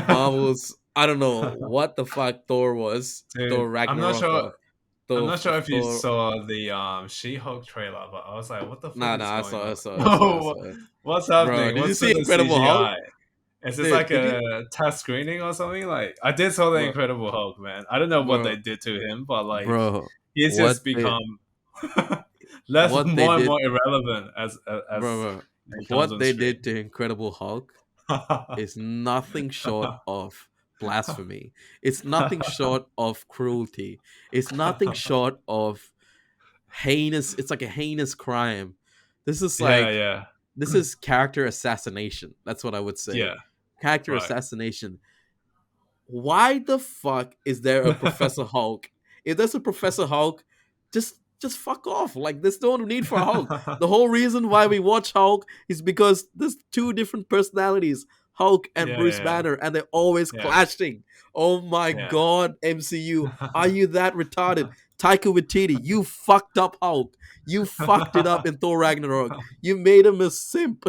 Marvel's. I don't know what the fuck Thor was. Dude, Thor Ragnarok or I'm Thor not sure if you Thor. saw the She-Hulk trailer, but I was like, what the fuck Nah, is nah. I going saw. I on? saw. I saw. I No, saw. what's Bro, happening? did you What's with see the Incredible Hulk? CGI? Is this Dude, like did you? a test screening or something? Like I did saw the Bro, Incredible Hulk, man. I don't know what they bro, did to him, but like bro. he's What just they become what they more and did, more irrelevant bro. when he comes What on they screen. did to Incredible Hulk is nothing short of blasphemy. It's nothing short of cruelty. It's nothing short of heinous. It's like a heinous crime. This is Yeah, like yeah, this is character assassination. That's what I would say. yeah. Character Right. assassination. Why the fuck is there a Professor Hulk? If there's a Professor Hulk, just fuck off. Like there's no need for Hulk. The whole reason why we watch Hulk is because there's two different personalities. Hulk and Yeah, Bruce yeah, Banner, and they're always yeah, clashing. Oh my yeah. god, MCU, are you that retarded? Taika Waititi, you fucked up Hulk. You fucked it up in Thor Ragnarok. You made him a simp.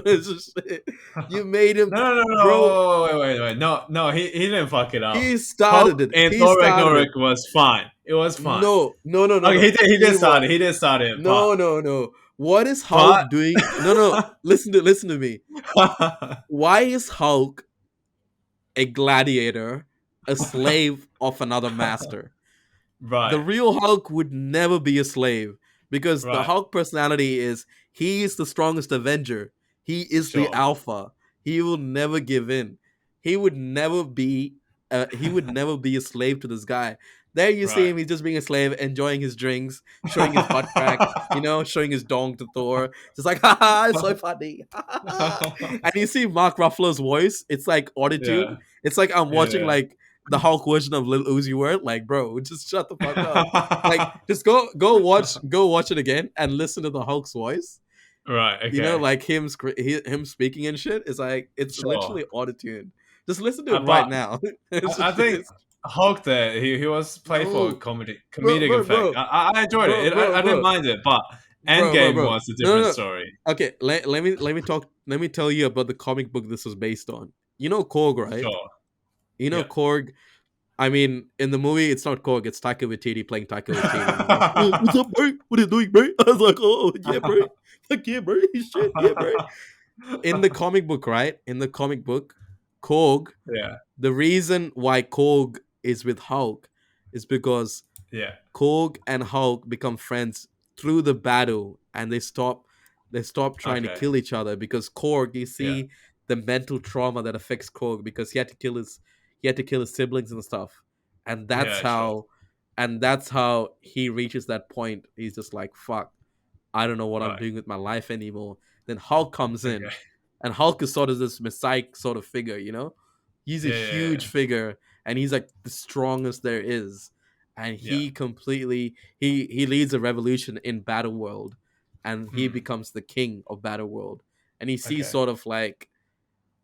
You made him, No, no, no, bro. no. Wait. No, no. He didn't fuck it up. He Hulk started it. in He Thor started it. Ragnarok was fine. It was fine. No, no, no, no, Okay, no. he did He start it. was. He did start it. No, no, no. What is But Hulk doing? No, no. Listen to me. Why is Hulk a gladiator, a slave of another master? The right, real Hulk would never be a slave because the right, Hulk personality is he is the strongest Avenger. He is the sure. alpha. He will never give in. He would never be he would never be a slave to this guy. There you see Right. him, he's just being a slave, enjoying his drinks, showing his butt crack, showing his dong to Thor. Just like, haha, it's so funny. And you see Mark Ruffalo's voice, it's like Yeah, auto-tuned. It's like I'm watching yeah. like the Hulk version of Lil Uzi Vert. Like, bro, just shut the fuck up. Like, just go watch it again and listen to the Hulk's voice. Right. Okay. Like him speaking and shit. It's like it's Sure. literally auto tuned. Just listen to it right But now. It's I just, think Hulk there, he was played for no, comedic bro, effect. bro, I enjoyed bro, it. bro, I didn't bro, mind it, but bro. Endgame was a No, no, different no. story. Okay, let me talk. Let me tell you about the comic book this was based on. You know Korg, right? Sure. You know Yeah. Korg. I mean, in the movie, it's not Korg, it's Taika Waititi playing Taika Waititi. He's like, "What's up, bro? What are you doing, bro?" I was like, "Oh, yeah, bro. Fuck yeah, bro. Shit, yeah, bro." In the comic book, right? In the comic book, Korg, Yeah. the reason why Korg is with Hulk is because Yeah. Korg and Hulk become friends through the battle, and they stop trying to Okay. kill each other because Korg, you Yeah. see the mental trauma that affects Korg because he had to kill his siblings and stuff. And that's Yeah. Sure. how he reaches that point. He's just like, fuck, I don't know what I'm Right. doing with my life anymore. Then Hulk comes in, Okay. and Hulk is sort of this messiah sort of figure. He's a Yeah. Yeah. huge figure, and he's like the strongest there is. And Yeah. he completely he leads a revolution in Battle World, and he Hmm. becomes the king of Battle World. And he sees Okay. sort of like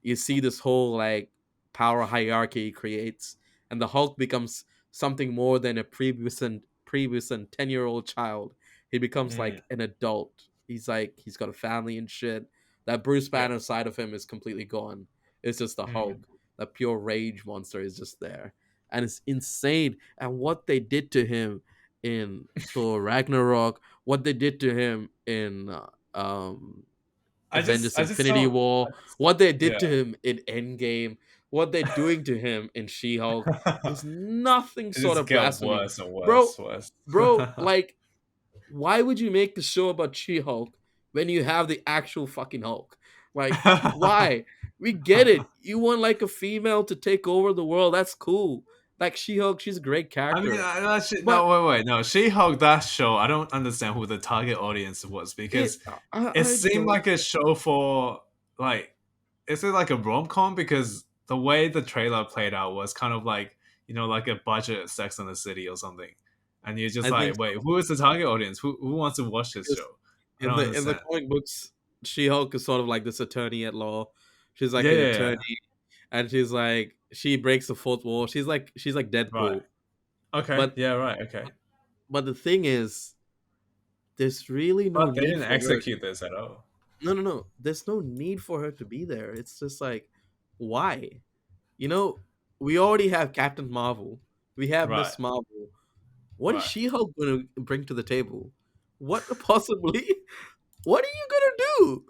you see this whole like power hierarchy he creates, and the Hulk becomes something more than a previous and 10-year-old child. He becomes Mm. like an adult. He's got a family and shit. That Bruce Yeah. Banner side of him is completely gone. It's just the Mm. Hulk. That pure rage monster is just there, and it's insane. And what they did to him in Thor Ragnarok, what they did to him in Avengers I just Infinity don't. War, what they did Yeah. to him in Endgame, what they're doing to him in She-Hulk is nothing It sort just of get blasphemy. worse and Bro, worse, worse. like, why would you make the show about She-Hulk when you have the actual fucking Hulk? Like, why? We get it. You want like a female to take over the world. That's cool. Like She-Hulk, she's a great I mean, character. no, But wait. No, She-Hulk, that show, I don't understand who the target audience was it because I, it I seemed don't like a show for, like, is it like a rom-com? Because the way the trailer played out was kind of like, like a budget Sex and the City or something. And you're just I think like, wait, so. who is the target audience? Who wants to watch this Because show? I in don't the understand. comic books, She-Hulk is sort of like this attorney at law. She's like Yeah, an yeah, yeah. attorney, and she's like she breaks the fourth wall. She's like Right. Deadpool. Okay. But Yeah, right. Okay. but the thing is, there's really no But they need didn't for her. execute this at all. No, no, no. There's no need for her to be there. It's just like, why? You know, we already have Captain Marvel. We have Right. Miss Marvel. What is Right. She-Hulk going to bring to the table? What possibly? What are you gonna do,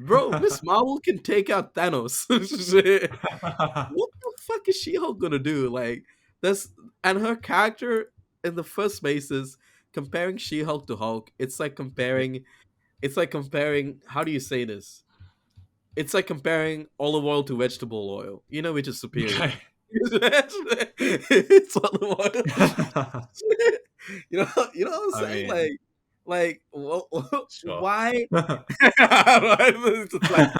bro? Miss Marvel can take out Thanos. What the fuck is She-Hulk gonna do? Like that's and her character in the first place is comparing She-Hulk to Hulk. It's like Yeah. comparing. It's like comparing. How do you say this? It's like comparing olive oil to vegetable oil. You know which is superior. Okay. It's olive oil. You know what I'm I saying? mean, Like, sure. why? It's just like,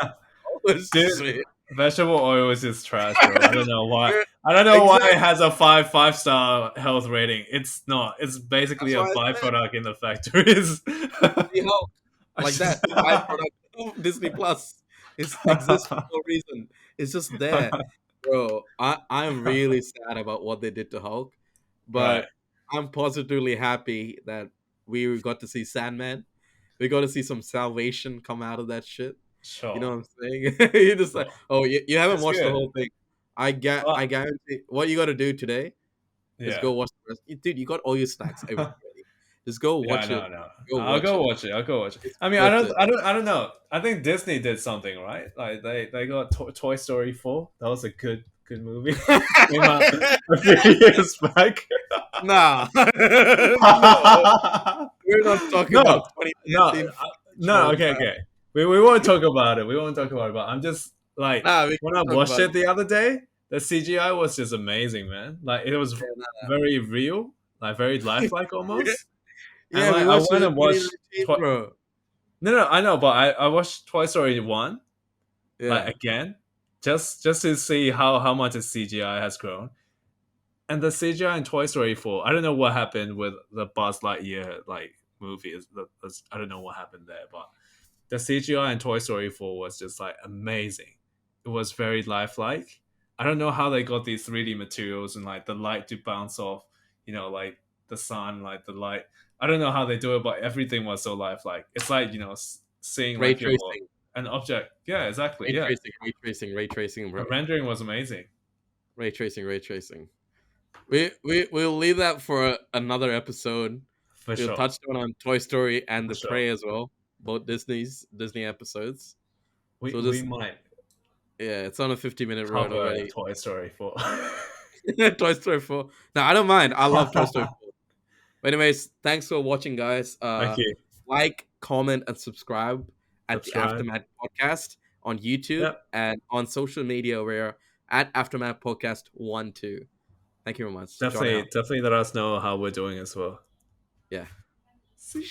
oh Dude, shit. vegetable oil is just trash, bro. I don't know why. I don't know why it Exactly. has a five-star health rating. It's not. It's basically That's a why I said byproduct in the factories. She-Hulk I like just- that. Byproduct of Disney Plus. It exists for no reason. It's just there, bro. I'm really sad about what they did to Hulk, Right. but I'm positively happy that we got to see Sandman. We got to see some salvation come out of that shit. You know Sure. what I'm saying? You're just like, Sure. oh, you haven't It's watched the good. whole thing. I Well, guarantee what you got to do today is yeah. go watch the rest. Dude, you got all your snacks, everything ready. Just go Yeah, watch it. no, no. Go I'll watch go it. watch it. I'll go watch it. It's I mean, worth it. I don't know. I think Disney did something right. Like they got Toy Story 4. That was a good movie. Came out a few years back. Nah, no, we're not talking No, about no, 2019 no. fictional Okay, crap. okay. We won't talk about it. We won't talk about it. But I'm just like Nah, we when can I talk watched about it. it the other day, the CGI was just amazing, man. Like it was Yeah, very real, like very lifelike nah. almost. And Yeah, we like I watched it went in and watched 2019, bro. no, no, I know, but I watched Toy Story 1 like Yeah, again, just to see how much the CGI has grown. And the CGI in Toy Story 4, I don't know what happened with the Buzz Lightyear like movie. I don't know what happened there, but the CGI in Toy Story 4 was just like amazing. It was very lifelike. I don't know how they got these 3D materials and like the light to bounce off, like the sun, like the light. I don't know how they do it, but everything was so lifelike. It's like, seeing ray like your tracing, an object. Yeah, exactly. Yeah. ray tracing, The bro. rendering was amazing. Ray tracing, ray tracing. We'll leave that for another episode. For We'll sure. touch on Toy Story and For the sure. Prey as well, both Disney episodes. We So we just might yeah, it's on a 50-minute run cover already. Toy Story 4. Toy Story 4. No, I don't mind. I love Toy Story 4. But anyways, thanks for watching, guys. Thank you. Like, comment, and subscribe at the Subscribe. Aftermath Podcast on YouTube Yep. and on social media. We're at Aftermath Podcast 1 2. Thank you very much. Join Definitely, out. definitely let us know how we're doing as well. Yeah. See.